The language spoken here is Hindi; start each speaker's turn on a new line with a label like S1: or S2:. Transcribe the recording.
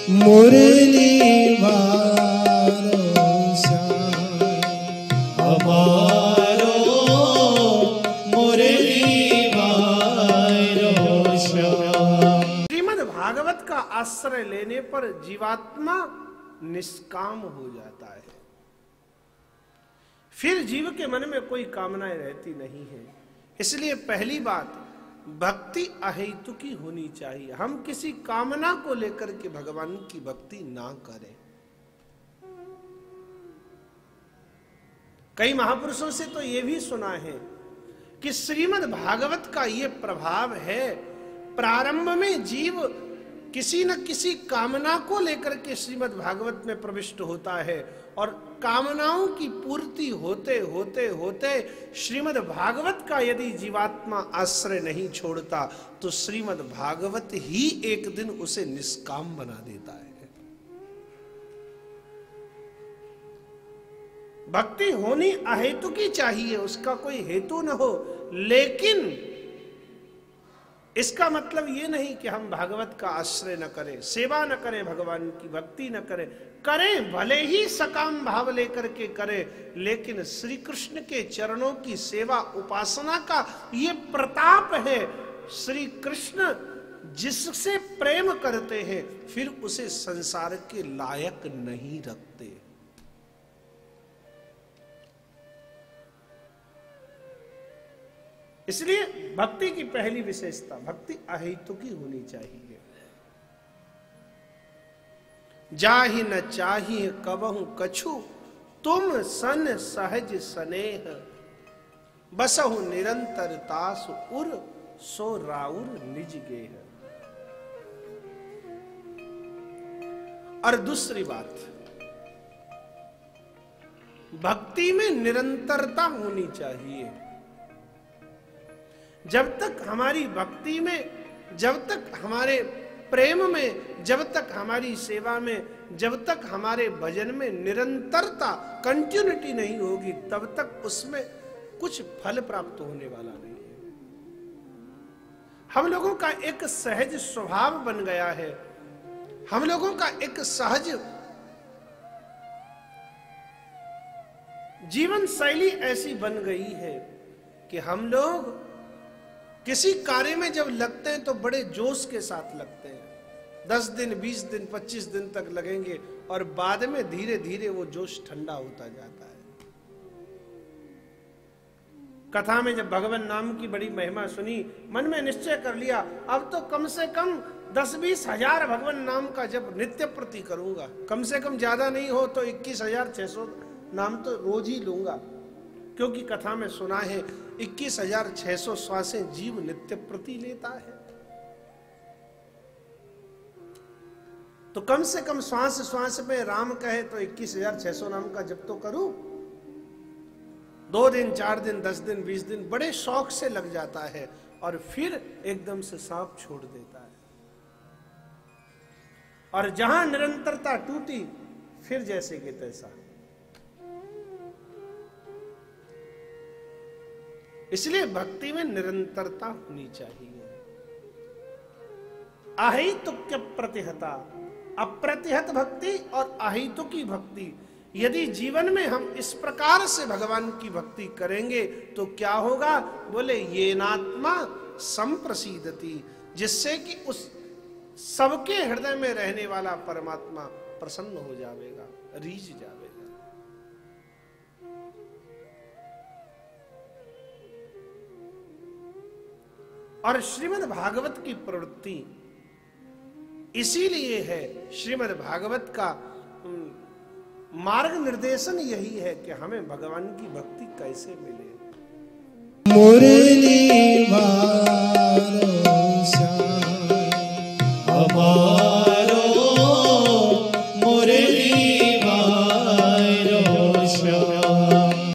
S1: मुरली वारो श्याम हमारो मुरली वारो श्याम।
S2: श्रीमद् भागवत का आश्रय लेने पर जीवात्मा निष्काम हो जाता है। फिर जीव के मन में कोई कामनाएं रहती नहीं है। इसलिए पहली बात, भक्ति अहेतुकी होनी चाहिए। हम किसी कामना को लेकर के भगवान की भक्ति ना करें। कई महापुरुषों से तो यह भी सुना है कि श्रीमद् भागवत का यह प्रभाव है, प्रारंभ में जीव किसी न किसी कामना को लेकर के श्रीमद् भागवत में प्रविष्ट होता है और कामनाओं की पूर्ति होते होते होते श्रीमद् भागवत का यदि जीवात्मा आश्रय नहीं छोड़ता तो श्रीमद् भागवत ही एक दिन उसे निष्काम बना देता है। भक्ति होनी अहेतुकी चाहिए, उसका कोई हेतु न हो, लेकिन इसका मतलब ये नहीं कि हम भागवत का आश्रय न करें, सेवा न करें, भगवान की भक्ति न करें। करें, भले ही सकाम भाव लेकर के करें, लेकिन श्री कृष्ण के चरणों की सेवा उपासना का ये प्रताप है। श्री कृष्ण जिससे प्रेम करते हैं फिर उसे संसार के लायक नहीं रखते। इसलिए भक्ति की पहली विशेषता, भक्ति अहेतुकी होनी चाहिए। जाहि न चाहिए कबहु कछु, तुम सन सहज स्नेह, बसहु निरंतर तासु उर, सो राउर निज गेह। और दूसरी बात, भक्ति में निरंतरता होनी चाहिए। जब तक हमारी भक्ति में, जब तक हमारे प्रेम में, जब तक हमारी सेवा में, जब तक हमारे भजन में निरंतरता, कंटिन्यूटी नहीं होगी, तब तक उसमें कुछ फल प्राप्त होने वाला नहीं है। हम लोगों का एक सहज स्वभाव बन गया है, हम लोगों का एक सहज जीवन शैली ऐसी बन गई है कि हम लोग किसी कार्य में जब लगते हैं तो बड़े जोश के साथ लगते हैं। 10 दिन, 20 दिन, 25 दिन तक लगेंगे और बाद में धीरे धीरे वो जोश ठंडा होता जाता है। कथा में जब भगवान नाम की बड़ी महिमा सुनी, मन में निश्चय कर लिया अब तो कम से कम 10-20 हजार भगवान नाम का जब नित्य प्रति करूंगा, कम से कम ज्यादा नहीं हो तो 21,600 नाम तो रोज ही लूंगा। क्योंकि कथा में सुना है 21,600 श्वासें जीव नित्य प्रति लेता है। तो कम से कम श्वास श्वास में राम कहे तो 21,600 नाम का जप तो करूं। 2 दिन, 4 दिन, 10 दिन, 20 दिन बड़े शौक से लग जाता है और फिर एकदम से सांप छोड़ देता है। और जहां निरंतरता टूटी फिर जैसे कि तैसा। इसलिए भक्ति में निरंतरता होनी चाहिए। अहेतुक्य प्रतिहता, अप्रतिहत भक्ति और अहेतुकी भक्ति, यदि जीवन में हम इस प्रकार से भगवान की भक्ति करेंगे तो क्या होगा? बोले येनात्मा संप्रसीदति, जिससे कि उस सबके हृदय में रहने वाला परमात्मा प्रसन्न हो जाएगा, रीझ जाएगा। और श्रीमद् भागवत की प्रवृत्ति इसीलिए है, श्रीमद् भागवत का मार्ग निर्देशन यही है कि हमें भगवान की भक्ति कैसे मिले।
S1: मुरली